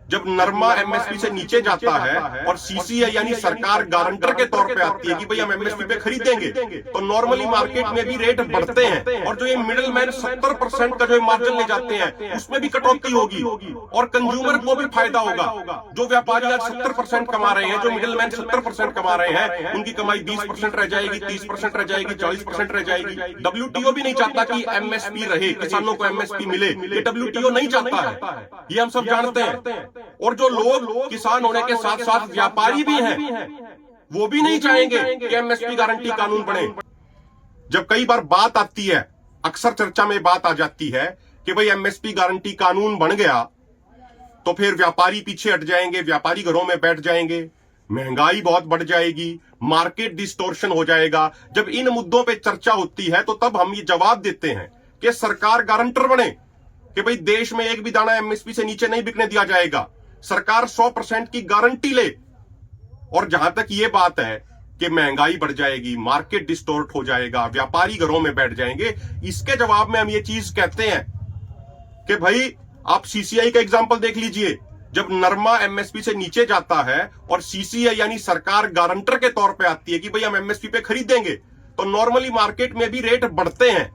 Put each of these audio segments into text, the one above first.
जब नरमा एमएसपी से नीचे जाता है और सीसीआई यानी सरकार गारंटर के तौर पे आती है कि भाई हम एमएसपी पे खरीदेंगे, तो नॉर्मली मार्केट में भी रेट बढ़ते हैं और जो ये मिडिल मैन 70% का जो मार्जिन ले जाते हैं उसमें भी कटौती होगी और कंज्यूमर को भी फायदा होगा। जो व्यापारी आज 70% कमा रहे हैं, जो मिडिल मैन 70% कमा रहे हैं, उनकी कमाई 20% रह जाएगी, 30% रह जाएगी, 40% रह जाएगी। डब्ल्यूटीओ भी नहीं चाहता कि एमएसपी रहे, किसानों को एमएसपी मिले, ये डब्ल्यूटीओ नहीं चाहता है, ये हम सब जानते हैं। और जो लोग किसान होने के साथ साथ व्यापारी भी हैं, वो भी नहीं चाहेंगे कि एमएसपी गारंटी कानून बने। जब कई बार बात आती है, अक्सर चर्चा में बात आ जाती है कि भाई एमएसपी गारंटी कानून बन गया तो फिर व्यापारी पीछे हट जाएंगे, व्यापारी घरों में बैठ जाएंगे, महंगाई बहुत बढ़ जाएगी, मार्केट डिस्टोर्शन हो जाएगा। जब इन मुद्दों पे चर्चा होती है तो तब हम ये जवाब देते हैं कि सरकार गारंटर बने कि भाई देश में एक भी दाना एमएसपी से नीचे नहीं बिकने दिया जाएगा। सरकार 100% की गारंटी ले। और जहां तक ये बात है कि महंगाई बढ़ जाएगी, मार्केट डिस्टोर्ट हो जाएगा, व्यापारी घरों में बैठ जाएंगे, इसके जवाब में हम ये चीज कहते हैं कि भाई आप सीसीआई का एग्जांपल देख लीजिए। जब नरमा एमएसपी से नीचे जाता है और सीसीआई यानी सरकार गारंटर के तौर पे आती है कि भाई हम एमएसपी पे खरीदेंगे, तो नॉर्मली मार्केट में भी रेट बढ़ते हैं।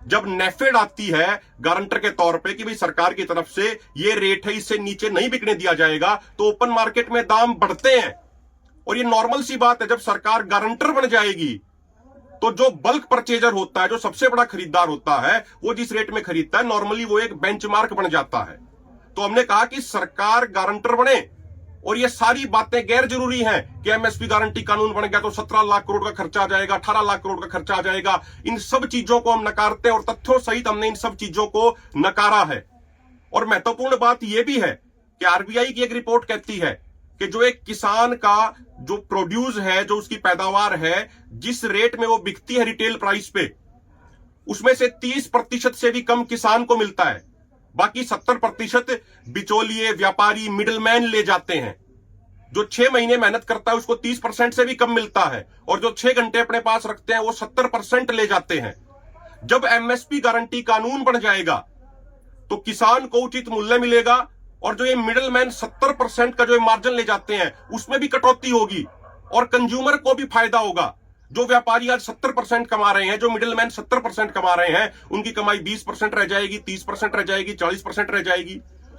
जब नेफेड आती है गारंटर के तौर पे कि भाई सरकार की तरफ से ये रेट है, इससे नीचे नहीं बिकने दिया जाएगा, तो ओपन मार्केट में दाम बढ़ते हैं। और ये नॉर्मल सी बात है, जब सरकार गारंटर बन जाएगी तो जो बल्क परचेजर होता है, जो सबसे बड़ा खरीदार होता है, वो जिस रेट में खरीदता है, नॉर्मली वो एक बेंचमार्क बन जाता है। तो हमने कहा कि सरकार गारंटर बने। और ये सारी बातें गैर जरूरी हैं कि एमएसपी गारंटी कानून बन गया तो 17 लाख करोड़ का खर्चा आ जाएगा, 18 लाख करोड़ का खर्चा आ जाएगा। इन सब चीजों को हम नकारते हैं और तथ्यों सहित हमने इन सब चीजों को नकारा है। और महत्वपूर्ण बात यह भी है कि आरबीआई की एक रिपोर्ट कहती है कि जो एक किसान का जो प्रोड्यूस है, जो उसकी पैदावार है, जिस रेट में वो बिकती है रिटेल प्राइस पे, उसमें से 30% से भी कम किसान को मिलता है। बाकी 70% बिचौलिए, व्यापारी, मिडलमैन ले जाते हैं। जो 6 महीने मेहनत करता है उसको 30% से भी कम मिलता है और जो 6 घंटे अपने पास रखते हैं वो 70% ले जाते हैं। जब एमएसपी गारंटी कानून बन जाएगा तो किसान को उचित मूल्य मिलेगा और जो ये मिडलमैन 70% का जो मार्जिन ले जाते हैं उसमें भी कटौती होगी और कंज्यूमर को भी फायदा होगा। जो व्यापारी आज 70% कमा रहे हैं, जो मिडिलमैन 70% कमा रहे हैं, उनकी कमाई 20% रह जाएगी, 30% रह जाएगी, 40% रह जाएगी।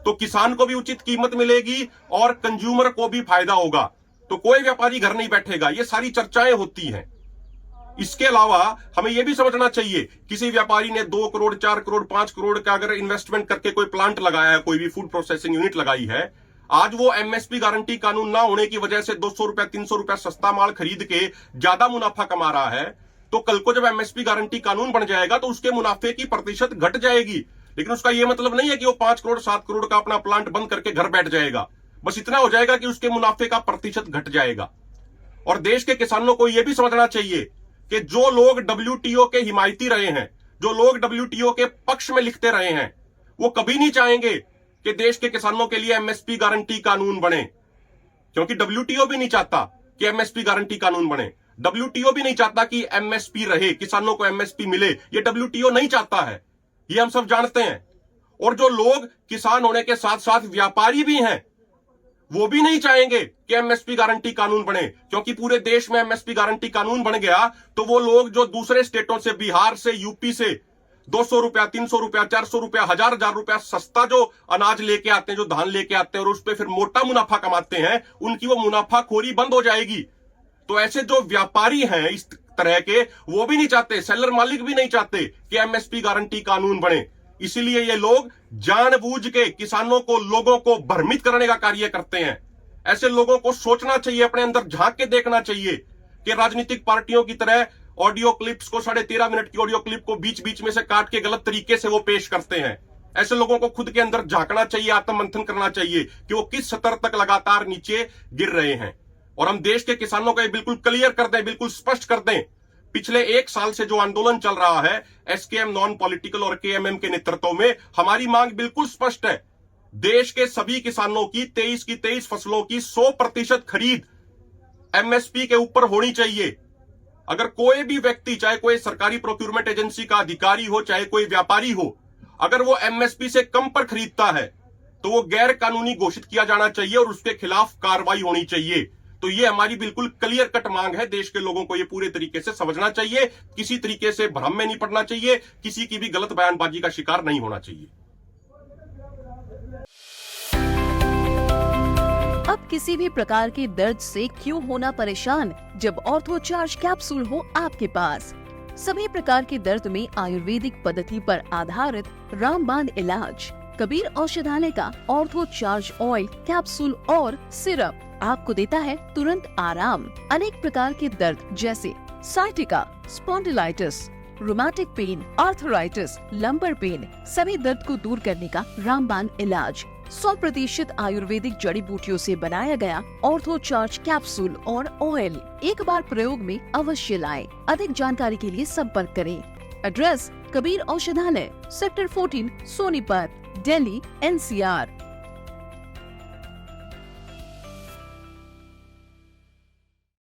तो किसान को भी उचित कीमत मिलेगी और कंज्यूमर को भी फायदा होगा। तो कोई व्यापारी घर नहीं बैठेगा। ये सारी चर्चाएं होती हैं। इसके अलावा हमें यह भी समझना चाहिए, किसी व्यापारी ने 2 करोड़, 4 करोड़, 5 करोड़ का अगर इन्वेस्टमेंट करके कोई प्लांट लगाया है, कोई भी फूड प्रोसेसिंग यूनिट लगाई है, आज वो एमएसपी गारंटी कानून ना होने की वजह से 200 रुपया, 300 रुपया सस्ता माल खरीद के ज्यादा मुनाफा कमा रहा है, तो कल को जब एमएसपी गारंटी कानून बन जाएगा तो उसके मुनाफे की प्रतिशत घट जाएगी। लेकिन उसका यह मतलब नहीं है कि वो 5 करोड़, 7 करोड़ का अपना प्लांट बंद करके घर बैठ जाएगा। बस इतना हो जाएगा कि उसके मुनाफे का प्रतिशत घट जाएगा। और देश के किसानों को यह भी समझना चाहिए कि जो लोग डब्ल्यूटीओ के हिमायती रहे हैं, जो लोग डब्ल्यूटीओ के पक्ष में लिखते रहे हैं, वो कभी नहीं चाहेंगे कि देश के किसानों के लिए एमएसपी गारंटी कानून बने, क्योंकि डब्ल्यूटीओ भी नहीं चाहता कि एमएसपी गारंटी कानून बने। डब्ल्यूटीओ भी नहीं चाहता कि एमएसपी रहे, किसानों को एमएसपी मिले। ये डब्ल्यूटीओ नहीं चाहता है, ये हम सब जानते हैं। और जो लोग किसान होने के साथ साथ व्यापारी भी हैं, वो भी नहीं चाहेंगे कि एमएसपी गारंटी कानून बने, क्योंकि पूरे देश में एमएसपी गारंटी कानून बन गया तो वो लोग जो दूसरे स्टेटों से, बिहार से, यूपी से 200 रुपया, 300 रुपया, 400 रुपया, 1000 रुपया सस्ता जो अनाज लेके आते हैं, जो धान लेके आते हैं और उस पर फिर मोटा मुनाफा कमाते हैं, उनकी वो मुनाफाखोरी बंद हो जाएगी। तो ऐसे जो व्यापारी हैं इस तरह के, वो भी नहीं चाहते, सेलर मालिक भी नहीं चाहते कि एमएसपी गारंटी कानून बने। इसीलिए ये लोग जानबूझ के किसानों को, लोगों को भ्रमित करने का कार्य करते हैं। ऐसे लोगों को सोचना चाहिए, अपने अंदर झांक के देखना चाहिए कि राजनीतिक पार्टियों की तरह ऑडियो क्लिप्स को, 13.5 मिनट की ऑडियो क्लिप को बीच बीच में से काट के गलत तरीके से वो पेश करते हैं। ऐसे लोगों को खुद के अंदर झांकना चाहिए, आत्ममंथन करना चाहिए कि वो किस स्तर तक लगातार नीचे गिर रहे हैं। और हम देश के किसानों को ये बिल्कुल क्लियर कर दें, बिल्कुल स्पष्ट कर दें, पिछले 1 साल से जो आंदोलन चल रहा है एसकेएम नॉन पॉलिटिकल और केएमएम के नेतृत्व में, हमारी मांग बिल्कुल स्पष्ट है। देश के सभी किसानों की 23 की 23 फसलों की 100% खरीद एमएसपी के ऊपर होनी चाहिए। अगर कोई भी व्यक्ति, चाहे कोई सरकारी प्रोक्यूरमेंट एजेंसी का अधिकारी हो, चाहे कोई व्यापारी हो, अगर वो एमएसपी से कम पर खरीदता है तो वो गैर कानूनी घोषित किया जाना चाहिए और उसके खिलाफ कार्रवाई होनी चाहिए। तो ये हमारी बिल्कुल क्लियर कट मांग है। देश के लोगों को ये पूरे तरीके से समझना चाहिए, किसी तरीके से भ्रम में नहीं पड़ना चाहिए, किसी की भी गलत बयानबाजी का शिकार नहीं होना चाहिए। अब किसी भी प्रकार के दर्द से क्यों होना परेशान, जब ऑर्थो चार्ज कैप्सूल हो आपके पास। सभी प्रकार के दर्द में आयुर्वेदिक पद्धति पर आधारित रामबाण इलाज। कबीर औषधालय का ऑर्थो चार्ज ऑयल, कैप्सूल और सिरप आपको देता है तुरंत आराम। अनेक प्रकार के दर्द जैसे sciatica, spondylitis, rheumatic pain, arthritis, lumbar pain, सभी दर्द को दूर करने का रामबाण इलाज 100% आयुर्वेदिक जड़ी बूटियों से बनाया गया ऑर्थो चार्ज कैप्सूल और ऑयल एक बार प्रयोग में अवश्य लाएं। अधिक जानकारी के लिए संपर्क करें। एड्रेस: कबीर औषधालय, सेक्टर 14, सोनीपत, दिल्ली, NCR।